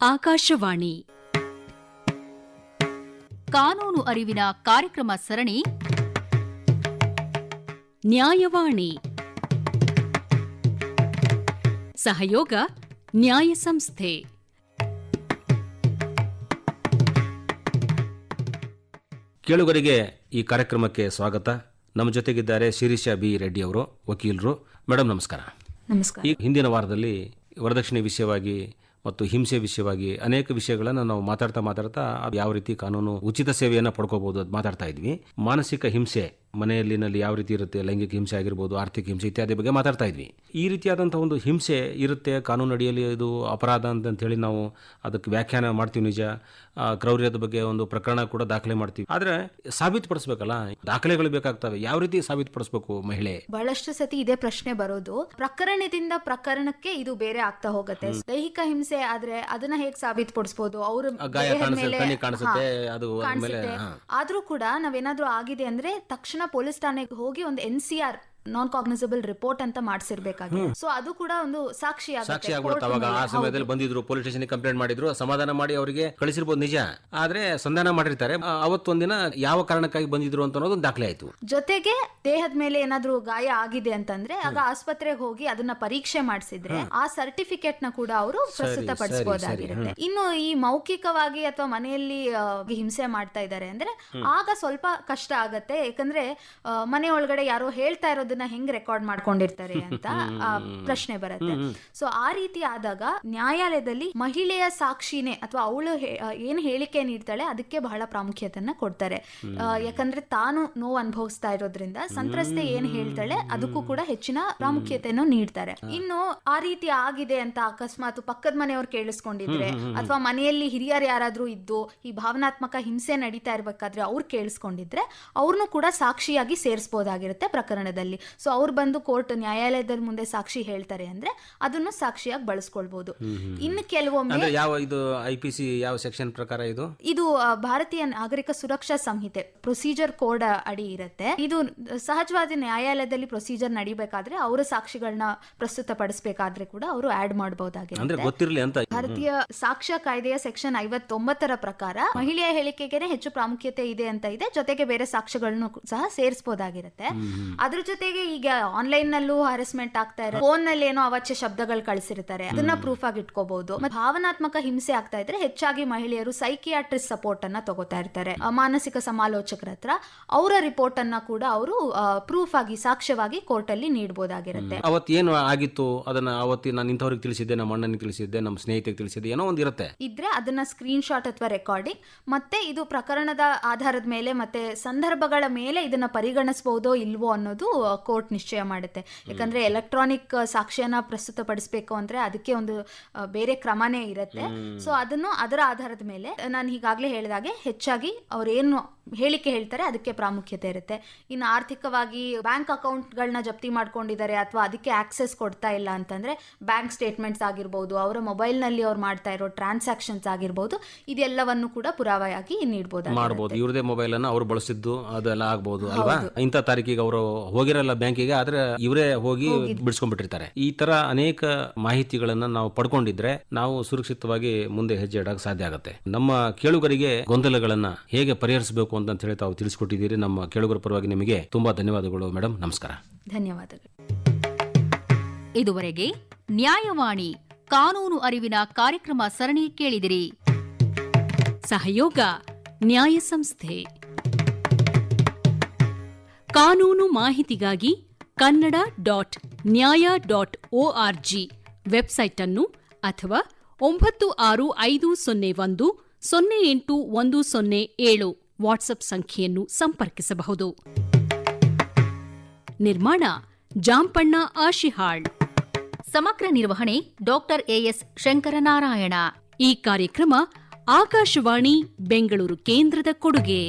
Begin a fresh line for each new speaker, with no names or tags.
ಆಕಾಶವಾಣಿ ಕಾನೂನು ಅರಿವಿನ ಕಾರ್ಯಕ್ರಮ ಸರಣಿ ನ್ಯಾಯವಾಣಿ. ಸಹಯೋಗ ನ್ಯಾಯ ಸಂಸ್ಥೆ.
ಕೇಳುಗರಿಗೆ ಈ ಕಾರ್ಯಕ್ರಮಕ್ಕೆ ಸ್ವಾಗತ. ನಮ್ಮ ಜೊತೆಗಿದ್ದಾರೆ ಶಿರೀಷಾ ಬಿ ರೆಡ್ಡಿ ಅವರು, ವಕೀಲರು. ಮೇಡಮ್ ನಮಸ್ಕಾರ.
ನಮಸ್ಕಾರ.
ಈ ಹಿಂದಿನ ವಾರದಲ್ಲಿ ವರದಕ್ಷಿಣೆ ವಿಷಯವಾಗಿ ಮತ್ತು ಹಿಂಸೆ ವಿಷಯವಾಗಿ ಅನೇಕ ವಿಷಯಗಳನ್ನು ನಾವು ಮಾತಾಡ್ತಾ ಯಾವ ರೀತಿ ಕಾನೂನು ಉಚಿತ ಸೇವೆಯನ್ನು ಪಡ್ಕೋಬಹುದು ಅದು ಮಾತಾಡ್ತಾ ಇದ್ವಿ. ಮಾನಸಿಕ ಹಿಂಸೆ ಮನೆಯಲ್ಲಿನಲ್ಲಿ ಯಾವ ರೀತಿ ಇರುತ್ತೆ, ಲೈಂಗಿಕ ಹಿಂಸೆ ಆಗಿರ್ಬೋದು, ಆರ್ಥಿಕ ಹಿಂಸೆ ಇತ್ಯಾದಿ ಬಗ್ಗೆ ಮಾತಾಡ್ತಾ ಇದ್ವಿ. ಈ ರೀತಿಯಾದಂತಹ ಒಂದು ಹಿಂಸೆ ಇರುತ್ತೆ, ಕಾನೂನು ಅಡಿಯಲ್ಲಿ ಇದು ಅಪರಾಧ ಅಂತ ಹೇಳಿ ನಾವು ಅದಕ್ಕೆ ವ್ಯಾಖ್ಯಾನ ಮಾಡ್ತೀವಿ. ನಿಜ, ಕ್ರೌರ್ಯದ ಬಗ್ಗೆ ಒಂದು ಪ್ರಕರಣ ಕೂಡ ದಾಖಲೆ ಮಾಡ್ತೀವಿ. ಆದ್ರೆ ಸಾಬೀತುಪಡಿಸಬೇಕಲ್ಲ, ದಾಖಲೆಗಳು ಬೇಕಾಗ್ತವೆ. ಯಾವ ರೀತಿ ಸಾಬೀತುಪಡಿಸಬೇಕು ಮಹಿಳೆ?
ಬಹಳಷ್ಟು ಸತಿ ಇದೇ ಪ್ರಶ್ನೆ ಬರೋದು. ಪ್ರಕರಣದಿಂದ ಪ್ರಕರಣಕ್ಕೆ ಇದು ಬೇರೆ ಆಗ್ತಾ ಹೋಗುತ್ತೆ. ದೈಹಿಕ ಹಿಂಸೆ ಆದ್ರೆ ಅದನ್ನ ಹೇಗೆ ಸಾಬೀತುಪಡಿಸಬಹುದು? ಅವರು ಕಾಣಿಸುತ್ತೆ, ಆದ್ರೂ ಕೂಡ ನಾವೇನಾದ್ರೂ ಆಗಿದೆ ಅಂದ್ರೆ ತಕ್ಷಣ ಪೊಲೀಸ್ ಠಾಣೆಗೆ ಹೋಗಿ ಒಂದು NCR ನಾನ್ ಕಾಗ್ನಿಸಬಲ್ ರಿಪೋರ್ಟ್ ಅಂತ ಮಾಡಿಸಿರ್ಬೇಕಾಗಿದೆ. ಸೊ ಅದು ಕೂಡ ಒಂದು ಸಾಕ್ಷಿ
ಆಗ್ಬಿಡುತ್ತೆ. ಅವಾಗ ಆ ಸಮಯದಲ್ಲಿ ಬಂದಿದ್ರು, ಪೊಲೀಸ್ ಸ್ಟೇಷನ್ ಕಂಪ್ಲೇಂಟ್ ಮಾಡಿದ್ರು, ಸಮಾಧಾನ ಮಾಡಿ ಅವರಿಗೆ ಕಳಿಸಿರ್ಬೋದು. ನಿಜ, ಆದ್ರೆ ಸಂಧಾನ ಮಾಡಿರ್ತಾರೆ. ಅವತ್ತೊಂದಿನ ಯಾವ ಕಾರಣಕ್ಕಾಗಿ ಬಂದಿದ್ರು ಅಂತ ಅನ್ನೋದು ದಾಖಲೆ ಆಯ್ತು.
ಜೊತೆಗೆ ದೇಹದ ಮೇಲೆ ಏನಾದ್ರೂ ಗಾಯ ಆಗಿದೆ ಅಂತಂದ್ರೆ ಆಗ ಆಸ್ಪತ್ರೆಗೆ ಹೋಗಿ ಅದನ್ನ ಪರೀಕ್ಷೆ ಮಾಡಿಸಿದ್ರೆ ಆ ಸರ್ಟಿಫಿಕೇಟ್ ನ ಕೂಡ ಅವರು ಪ್ರಸ್ತುತಪಡಿಸಬಹುದಾಗಿರುತ್ತೆ. ಇನ್ನು ಈ ಮೌಖಿಕವಾಗಿ ಅಥವಾ ಮನೆಯಲ್ಲಿ ಹಿಂಸೆ ಮಾಡ್ತಾ ಇದ್ದಾರೆ ಅಂದ್ರೆ ಆಗ ಸ್ವಲ್ಪ ಕಷ್ಟ ಆಗತ್ತೆ. ಯಾಕಂದ್ರೆ ಮನೆ ಒಳಗಡೆ ಯಾರೋ ಹೇಳ್ತಾ ಇರೋದು ಹೆಂಗ್ ರೆಕಾರ್ಡ್ ಮಾಡ್ಕೊಂಡಿರ್ತಾರೆ ಅಂತ ಪ್ರಶ್ನೆ ಬರುತ್ತೆ. ಸೊ ಆ ರೀತಿ ಆದಾಗ ನ್ಯಾಯಾಲಯದಲ್ಲಿ ಮಹಿಳೆಯ ಸಾಕ್ಷಿನೇ ಅಥವಾ ಅವಳು ಏನ್ ಹೇಳಿಕೆ ನೀಡ್ತಾಳೆ ಅದಕ್ಕೆ ಬಹಳ ಪ್ರಾಮುಖ್ಯತೆಯನ್ನ ಕೊಡ್ತಾರೆ. ಯಾಕಂದ್ರೆ ತಾನು ನೋವು ಅನುಭವಿಸ್ತಾ ಇರೋದ್ರಿಂದ ಸಂತ್ರಸ್ತೆ ಏನ್ ಹೇಳ್ತಾಳೆ ಅದಕ್ಕೂ ಕೂಡ ಹೆಚ್ಚಿನ ಪ್ರಾಮುಖ್ಯತೆಯನ್ನು ನೀಡ್ತಾರೆ. ಇನ್ನು ಆ ರೀತಿ ಆಗಿದೆ ಅಂತ ಅಕಸ್ಮಾತ್ ಪಕ್ಕದ ಮನೆಯವ್ರು ಕೇಳಿಸ್ಕೊಂಡಿದ್ರೆ ಅಥವಾ ಮನೆಯಲ್ಲಿ ಹಿರಿಯರು ಯಾರಾದ್ರೂ ಇದ್ದು ಈ ಭಾವನಾತ್ಮಕ ಹಿಂಸೆ ನಡೀತಾ ಇರ್ಬೇಕಾದ್ರೆ ಅವ್ರು ಕೇಳಿಸ್ಕೊಂಡಿದ್ರೆ ಅವ್ರನ್ನು ಕೂಡ ಸಾಕ್ಷಿಯಾಗಿ ಸೇರಿಸಬಹುದಾಗಿರುತ್ತೆ ಪ್ರಕರಣದಲ್ಲಿ. ಸೊ ಅವ್ರು ಬಂದು ಕೋರ್ಟ್ ನ್ಯಾಯಾಲಯದ ಮುಂದೆ ಸಾಕ್ಷಿ ಹೇಳ್ತಾರೆ ಅಂದ್ರೆ ಅದನ್ನು ಸಾಕ್ಷಿಯಾಗಿ ಬಳಸ್ಕೊಳ್ಬಹುದು. ಇನ್ನು ಕೆಲವೊಮ್ಮೆ
ಇದು IPC ಯಾವ ಸೆಕ್ಷನ್ ಪ್ರಕಾರ ಇದು
ಭಾರತೀಯ ನಾಗರಿಕ ಸುರಕ್ಷಾ ಸಂಹಿತೆ ಪ್ರೊಸೀಜರ್ ಕೋಡ್ ಅಡಿ ಇರುತ್ತೆ. ಇದು ಸಹಜವಾದ ನ್ಯಾಯಾಲಯದಲ್ಲಿ ಪ್ರೊಸೀಜರ್ ನಡಿಬೇಕಾದ್ರೆ ಅವರ ಸಾಕ್ಷಿಗಳನ್ನ ಪ್ರಸ್ತುತಪಡಿಸಬೇಕಾದ್ರೆ ಕೂಡ ಅವರು ಆಡ್ ಮಾಡಬಹುದಾಗಿರುತ್ತೆ. ಭಾರತೀಯ ಸಾಕ್ಷ್ಯ ಕಾಯ್ದೆಯ ಸೆಕ್ಷನ್ 59 ಪ್ರಕಾರ ಮಹಿಳೆಯ ಹೇಳಿಕೆಗೆ ಹೆಚ್ಚು ಪ್ರಾಮುಖ್ಯತೆ ಇದೆ ಅಂತ ಇದೆ. ಜೊತೆಗೆ ಬೇರೆ ಸಾಕ್ಷ್ಯಗಳನ್ನು ಸಹ ಸೇರಿಸಬಹುದಾಗಿರುತ್ತೆ. ಅದ್ರ ಜೊತೆಗೆ ಈಗ ಆನ್ಲೈನ್ ನಲ್ಲೂ ಹರಾಸ್ಮೆಂಟ್ ಆಗ್ತಾ ಇರೋ, ಫೋನ್ ನಲ್ಲಿ ಏನೋ ಅವಾಚ್ಯ ಶಬ್ದಗಳು ಕಳಿಸಿರ್ತಾರೆ, ಅದನ್ನ ಪ್ರೂಫ್ ಆಗಿ ಇಟ್ಕೋಬಹುದು. ಭಾವನಾತ್ಮಕ ಹಿಂಸೆ ಆಗ್ತಾ ಇದ್ರೆ ಹೆಚ್ಚಾಗಿ ಮಹಿಳೆಯರು ಸೈಕಿಯಾಟ್ರಿಸ್ಟ್ ಸಪೋರ್ಟ್ ಅನ್ನ ತಗೋತಾ ಇರ್ತಾರೆ, ಮಾನಸಿಕ ಸಮಾಲೋಚಕರ ಹತ್ರ. ಅವರ ರಿಪೋರ್ಟ್ ಅನ್ನ ಕೂಡ ಅವರು ಪ್ರೂಫ್ ಆಗಿ ಸಾಕ್ಷ್ಯವಾಗಿ ಕೋರ್ಟ್ ಅಲ್ಲಿ ನೀಡಬಹುದಾಗಿರುತ್ತೆ.
ಅವತ್ತೇನು ಆಗಿತ್ತು ಅದನ್ನ ಅವತ್ತಿ ನಾನು ಇಂಥವ್ರಿಗೆ ತಿಳಿಸಿದ್ದೆ, ನಮ್ಮ ಅಣ್ಣನಿಗೆ ತಿಳಿಸಿದ್ದೆ, ನಮ್ಮ ಸ್ನೇಹಿತರಿಗೆ ತಿಳಿಸಿದ್ದೆ, ಏನೋ ಒಂದಿರುತ್ತೆ
ಇದ್ರೆ ಅದನ್ನ ಸ್ಕ್ರೀನ್ ಶಾಟ್ ಅಥವಾ ರೆಕಾರ್ಡಿಂಗ್, ಮತ್ತೆ ಇದು ಪ್ರಕರಣದ ಆಧಾರದ ಮೇಲೆ ಮತ್ತೆ ಸಂದರ್ಭಗಳ ಮೇಲೆ ಇದನ್ನ ಪರಿಗಣಿಸಬಹುದೋ ಇಲ್ವೋ ಅನ್ನೋದು ಕೋರ್ಟ್ ನಿಶ್ಚಯ ಮಾಡುತ್ತೆ. ಯಾಕಂದ್ರೆ ಎಲೆಕ್ಟ್ರಾನಿಕ್ ಸಾಕ್ಷ್ಯನ ಪ್ರಸ್ತುತಪಡಿಸಬೇಕು ಅಂದ್ರೆ ಅದಕ್ಕೆ ಒಂದು ಬೇರೆ ಕ್ರಮನೇ ಇರುತ್ತೆ. ಸೊ ಅದನ್ನು ಅದರ ಆಧಾರದ ಮೇಲೆ ನಾನು ಈಗಾಗಲೇ ಹೇಳಿದಾಗೆ ಹೆಚ್ಚಾಗಿ ಅವ್ರೇನು ಹೇಳಿಕೆ ಹೇಳ್ತಾರೆ ಅದಕ್ಕೆ ಪ್ರಾಮುಖ್ಯತೆ ಇರುತ್ತೆ. ಇನ್ನು ಆರ್ಥಿಕವಾಗಿ ಬ್ಯಾಂಕ್ ಅಕೌಂಟ್ಗಳನ್ನ ಜಪ್ತಿ ಮಾಡ್ಕೊಂಡಿದ್ದಾರೆ ಅಥವಾ ಅದಕ್ಕೆ ಆಕ್ಸೆಸ್ ಕೊಡ್ತಾ ಇಲ್ಲ ಅಂತಂದ್ರೆ ಬ್ಯಾಂಕ್ ಸ್ಟೇಟ್ಮೆಂಟ್ಸ್ ಆಗಿರ್ಬೋದು, ಅವರ ಮೊಬೈಲ್ ನಲ್ಲಿ ಅವ್ರು ಮಾಡ್ತಾ ಇರೋ ಟ್ರಾನ್ಸಾಕ್ಷನ್ಸ್ ಆಗಿರ್ಬೋದು, ಇದೆಲ್ಲವನ್ನು ಕೂಡ ಪುರಾವೆಯಾಗಿ ನೀಡಬಹುದು.
ಇವ್ರದೇ ಮೊಬೈಲ್ ಅನ್ನು ಅವ್ರು ಬಳಸಿದ್ದು ಅದೆಲ್ಲ ಆಗ್ಬಹುದು ಅಲ್ವಾ? ಇಂಥ ತಾರೀಕಿಗೆ ಅವರು ಹೋಗಿರಲ್ಲ ಬ್ಯಾಂಕಿಗೆ, ಆದ್ರೆ ಇವರೇ ಹೋಗಿ ಬಿಡಿಸ್ಕೊಂಡ್ಬಿಟ್ಟಿರ್ತಾರೆ. ಈ ತರ ಅನೇಕ ಮಾಹಿತಿಗಳನ್ನ ನಾವು ಪಡ್ಕೊಂಡಿದ್ರೆ ನಾವು ಸುರಕ್ಷಿತವಾಗಿ ಮುಂದೆ ಹೆಜ್ಜೆ ಇಡಕ್ಕೆ ಸಾಧ್ಯ ಆಗುತ್ತೆ. ನಮ್ಮ ಕೇಳುಗರಿಗೆ ಗೊಂದಲಗಳನ್ನ ಹೇಗೆ ಪರಿಹರಿಸಬೇಕು ಅಂತ ಹೇಳಿ ತಾವು ತಿಳಿಸ್ಕೊಟ್ಟಿದ್ದೀರಿ. ನಮ್ಮ ಕೇಳುಗರ ಪರವಾಗಿ ನಿಮಗೆ ತುಂಬಾ ಧನ್ಯವಾದಗಳು ಮೇಡಮ್. ನಮಸ್ಕಾರ.
ಧನ್ಯವಾದಗಳು.
ಇದುವರೆಗೆ ನ್ಯಾಯವಾಣಿ ಕಾನೂನು ಅರಿವಿನ ಕಾರ್ಯಕ್ರಮ ಸರಣಿ ಕೇಳಿದಿರಿ. ಸಹಯೋಗ ನ್ಯಾಯ ಸಂಸ್ಥೆ. ಕಾನೂನು ಮಾಹಿತಿಗಾಗಿ kannada.nyaya.org ವೆಬ್ಸೈಟ್ ಅನ್ನು ಅಥವಾ 9501081107 ವಾಟ್ಸ್ಆಪ್ ಸಂಖ್ಯೆಯನ್ನು ಸಂಪರ್ಕಿಸಬಹುದು. ನಿರ್ಮಾಣ ಜಾಂಪಣ್ಣ ಆಶಿಹಾಳ್. ಸಮಗ್ರ ನಿರ್ವಹಣೆ ಡಾಕ್ಟರ್ AS ಶಂಕರನಾರಾಯಣ. ಈ ಕಾರ್ಯಕ್ರಮ ಆಕಾಶವಾಣಿ ಬೆಂಗಳೂರು ಕೇಂದ್ರದ ಕೊಡುಗೆ.